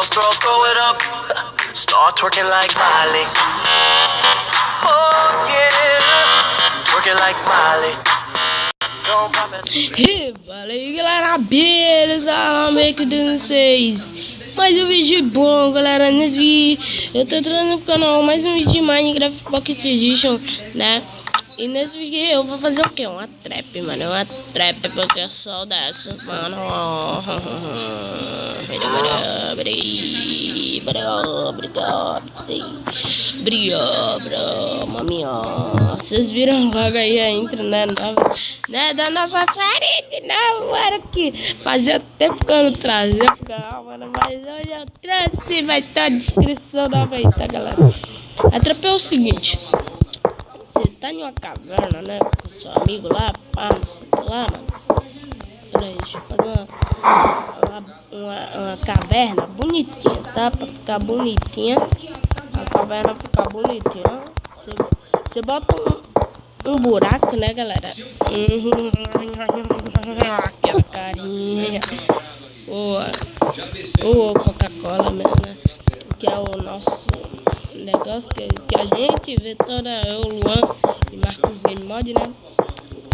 throw it up. Start twerking like Miley. Oh yeah, twerking like Miley. Fala aí, galera, beleza? Meio que 16. Mais um vídeo bom, galera. Nesse vídeo eu tô trazendo pro canal mais um vídeo de Minecraft Pocket Edition, né? E nesse vídeo eu vou fazer o que? Uma trap, mano. Uma trap, porque eu sou dessas, mano. Vocês viram logo aí a intro, né? Da nossa série de novo, era que fazia tempo que eu não trazia pro canal, mano. Mas hoje eu trouxe, vai ter a descrição nova aí, tá, galera? A trap é o seguinte. Você tá em uma caverna, né, com seu amigo lá, pá, não sei o que lá, mano. Peraí, deixa eu fazer uma caverna bonitinha, tá? Pra ficar bonitinha. A caverna ficar bonitinha. Você bota um buraco, né, galera? Aquela carinha. Ou Coca-Cola mesmo, né? Que é o nosso negócio que a gente vê toda, eu, Luan e Marcos Game Mod, né?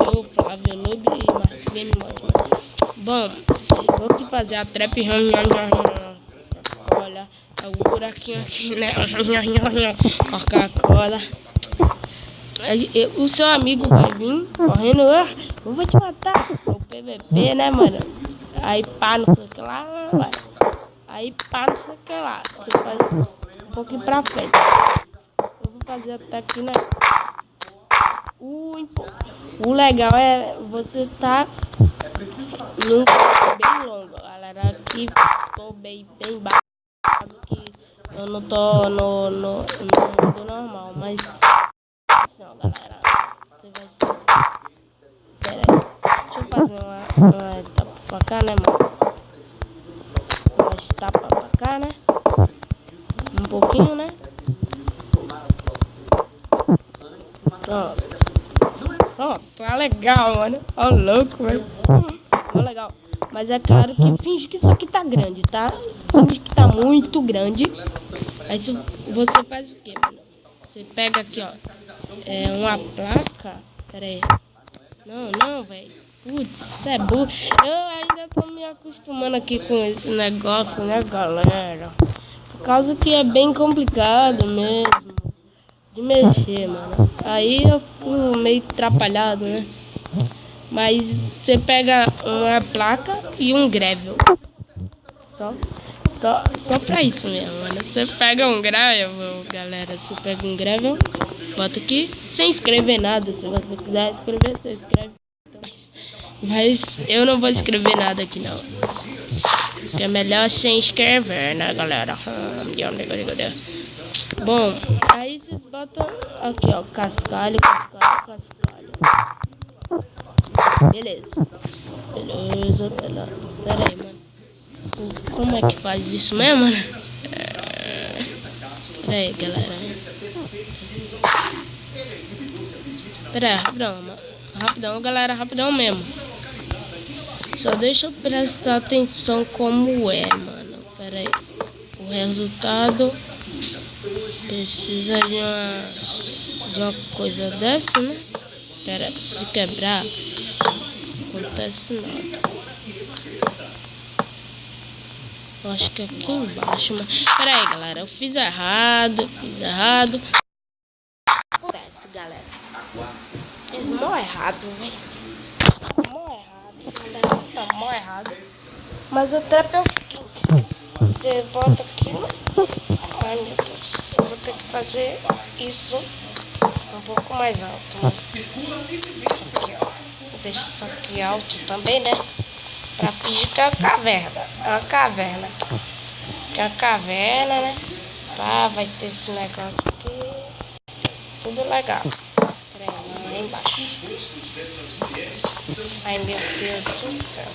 Eu, Flávio Noob e Marcos Game Mod, né? Bom, vou aqui fazer a trap. Olha, o buraquinho aqui, né? Coca-Cola. O seu amigo vai vir correndo, eu vou te matar. O PVP, né, mano? Aí pá, não sei o que lá, vai. Aí pá, não sei o que lá. Você faz um pouquinho pra frente. Eu vou fazer até aqui, né? O legal é você tá num bem longo, galera. Aqui tô bem baixo, que eu não tô no mundo normal, mas assim, ó, galera. Você vai. Pera aí. Deixa eu fazer uma etapa pra cá, né, mano? Uma etapa pra cá, né? Um pouquinho, né? Pronto, tá legal, mano. Ó, louco, velho. Ó, legal. Mas é claro que finge que isso aqui tá grande, tá? Finge que tá muito grande. Aí você faz o que, mano? Você pega aqui, ó. Uma placa. Pera aí. Não, velho. Putz, isso é burro. Eu ainda tô me acostumando aqui com esse negócio, né, galera? Por causa que é bem complicado mesmo de mexer, mano. Aí eu fico meio atrapalhado, né? Mas você pega uma placa e um gravel. Só pra isso mesmo, mano. Você pega um gravel, galera. Você pega um gravel, bota aqui, sem escrever nada. Se você quiser escrever, você escreve. Mas eu não vou escrever nada aqui, não. Porque é melhor sem escrever, né, galera? Bom, aí vocês botam aqui, ó, cascalho. Beleza. Pera aí, mano. Como é que faz isso mesmo, mano? Pera aí, galera. Pera aí, rapidão, galera, rapidão mesmo. Só deixa eu prestar atenção como é, mano. Pera aí. O resultado precisa de uma coisa dessa, né? Pera, se quebrar, não acontece nada. Eu acho que aqui embaixo, mano. Pera aí, galera, eu fiz errado. Acontece, galera. Fiz mó errado, velho. Tá mó errado. Mas o trap é o seguinte. Você bota aqui. Ai, meu Deus. Eu vou ter que fazer isso um pouco mais alto. Isso aqui, ó. Deixa isso aqui alto também, né? Pra fingir que é uma caverna. É uma caverna. Que é uma caverna, né? Tá, vai ter esse negócio aqui. Tudo legal. Pera aí, lá embaixo. Ai, meu Deus do céu.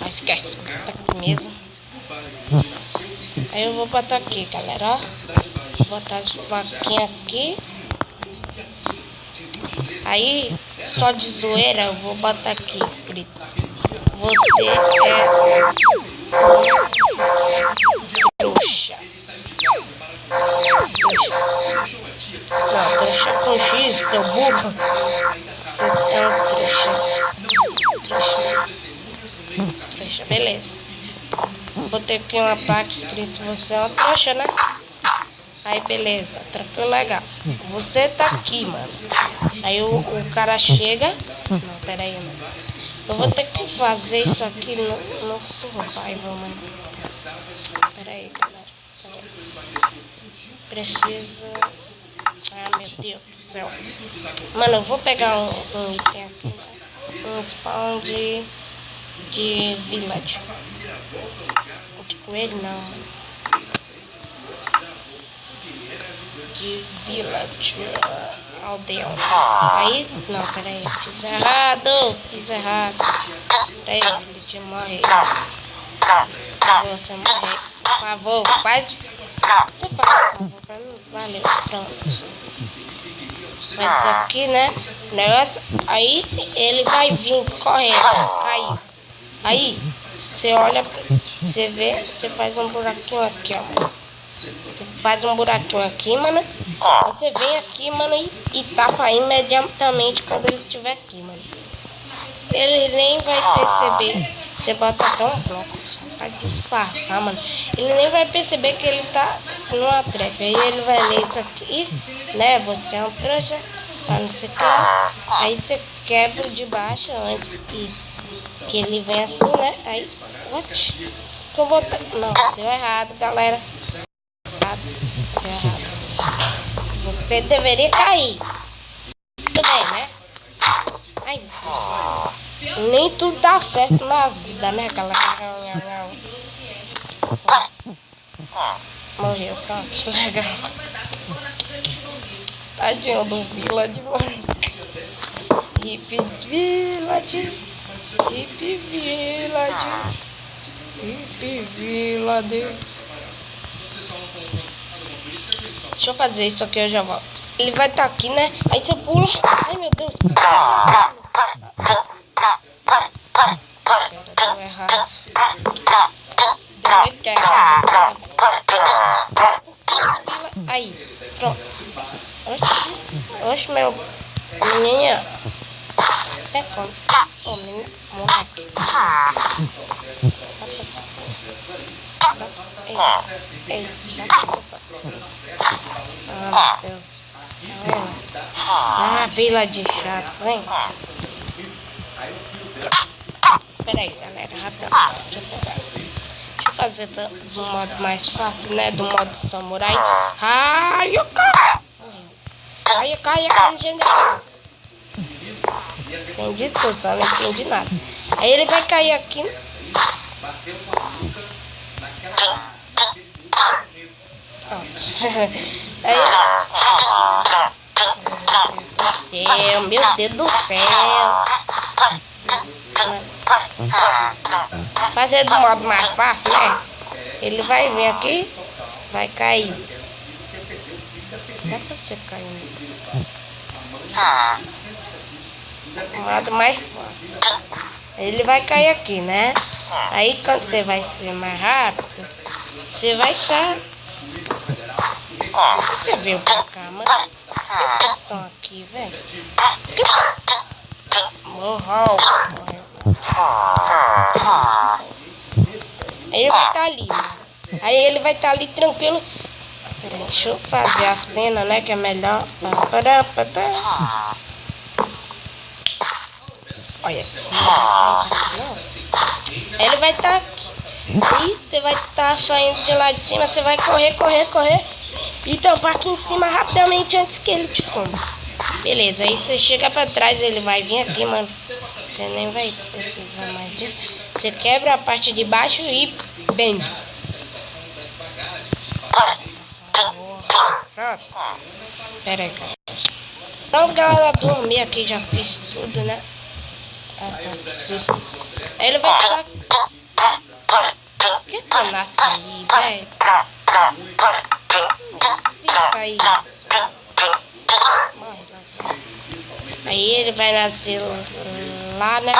Ah, esquece. Tá aqui mesmo. Aí eu vou botar aqui, galera, ó. Vou botar as plaquinhas aqui. Aí só de zoeira, eu vou botar aqui escrito. Você é trouxa. Não, trouxa com X, seu burro. Você é um trouxa. Trouxa, beleza. Botei aqui uma placa escrito, você é uma trouxa, né? Aí beleza, tranquilo, legal. Você tá aqui, mano. Aí o cara chega. Não, peraí, mano. Eu vou ter que fazer isso aqui no survival, mano. Peraí, galera. Preciso. Ah, meu Deus do céu. Mano, eu vou pegar um item aqui. Um spawn de village. De coelho não, mano. De village. Aldeão. Aí, não, peraí. Fiz errado. Peraí, ele morre. Você morrer. Por favor, faz. Você faz, por favor, pra mim. Valeu, pronto. Vai ter aqui, né? Negócio. Aí ele vai vir correndo. Caiu. Aí, você olha, você vê, você faz um buraquinho aqui, ó, mano. Você faz um buraquinho aqui, mano. Você vem aqui, mano, e tapa imediatamente quando ele estiver aqui, mano. Ele nem vai perceber. Você bota até um bloco pra disfarçar, mano. Ele nem vai perceber que ele tá numa trap. Aí ele vai ler isso aqui, né? Você é um trouxa, não sei o que. Aí você quebra de baixo antes que ele venha assim, né? Aí, what? Que eu botei... Não, deu errado, galera. Deu errado. Você deveria cair. Tudo bem, né? Ai, nem tudo dá certo na vida, né, galera? Morreu, pronto, legal. Tadinho do Village, mano. Hip Village. Hip Village. Hip Village. Deixa eu fazer isso aqui, eu já volto. Ele vai estar aqui, né? Aí você pula. Ai, meu Deus. Deu errado. Deu errado. Aí, pronto. Oxe, meu. Menina. Até quando? Ô, menina. Moleque. Ei, ah, meu Deus. Ah, vila de chatos, hein? Pera aí, galera, rapidão. Deixa eu fazer do modo mais fácil, né? Do modo samurai. Ai, eu caio. Caia, entendi. Entendi tudo, só não entendi nada. Aí ele vai cair aqui. Aí, meu Deus do céu. Fazer do modo mais fácil, né? Ele vai vir aqui, vai cair. Dá pra você cair. Do modo mais fácil. Ele vai cair aqui, né? Aí quando você vai ser mais rápido, você vai estar. Você veio pra cá, mano. Por que vocês estão aqui, velho? Morreu. Aí ele vai estar ali, mano. Aí ele vai estar ali tranquilo. Peraí, deixa eu fazer a cena, né? Que é melhor. Olha assim. Aí ele vai estar aqui. Aí você vai estar saindo de lá de cima. Você vai correr. E tampar aqui em cima rapidamente antes que ele te coma. Beleza, aí você chega pra trás, ele vai vir aqui, mano. Você nem vai precisar mais disso. Você quebra a parte de baixo e bem. Pronto. Pera aí, cara. Então, galera, dormir aqui, já fiz tudo, né? Ah, tá, que susto. Aí ele vai estar... Por que você nasce aí, velho? Fica isso. Morre, Aí ele vai nascer lá, né?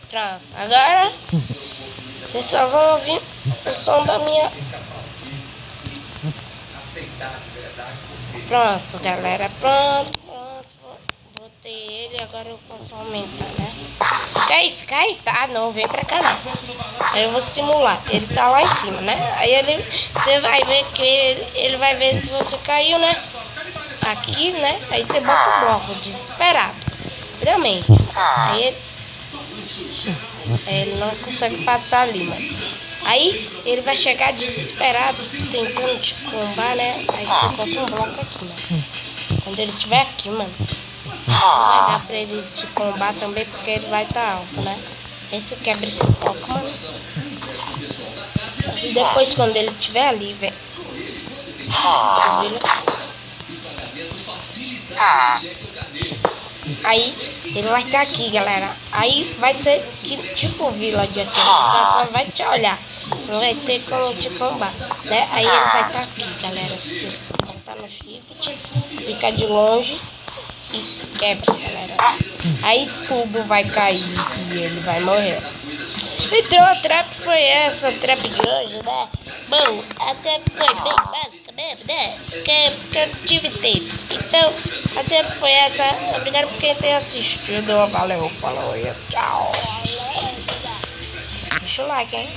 Pronto, agora vocês só vão ouvir o som da minha... Pronto, galera, pronto. Botei ele, agora eu posso aumentar, né? Fica aí, tá? Não vem pra cá não. Aí eu vou simular, ele tá lá em cima, né? Aí você vai ver que ele vai ver que você caiu, né? Aqui, né? Aí você bota o bloco, desesperado, realmente. Aí ele não consegue passar ali, mano. Aí ele vai chegar desesperado, tentando te combar, né? Aí você bota um bloco aqui, né? Quando ele estiver aqui, mano, não vai dar pra ele te combar também, porque ele vai estar alto, né? Aí você quebra esse bloco, mano. E depois, quando ele estiver ali, velho, aí ele vai estar aqui, galera. Aí vai ser que, tipo Village aqui, só vai te olhar, não vai ter como te combar, né? Aí ele vai estar aqui, galera. Se você botar no shift, fica de longe e quebra, galera. Aí tudo vai cair e ele vai morrer. Então a trap foi essa, a trap de hoje, né? Bom, a trap foi bem básica mesmo, né? Porque eu tive tempo. Então, a trap foi essa. Obrigado por quem tem assistido. Valeu, falou e tchau. Deixa o like, hein?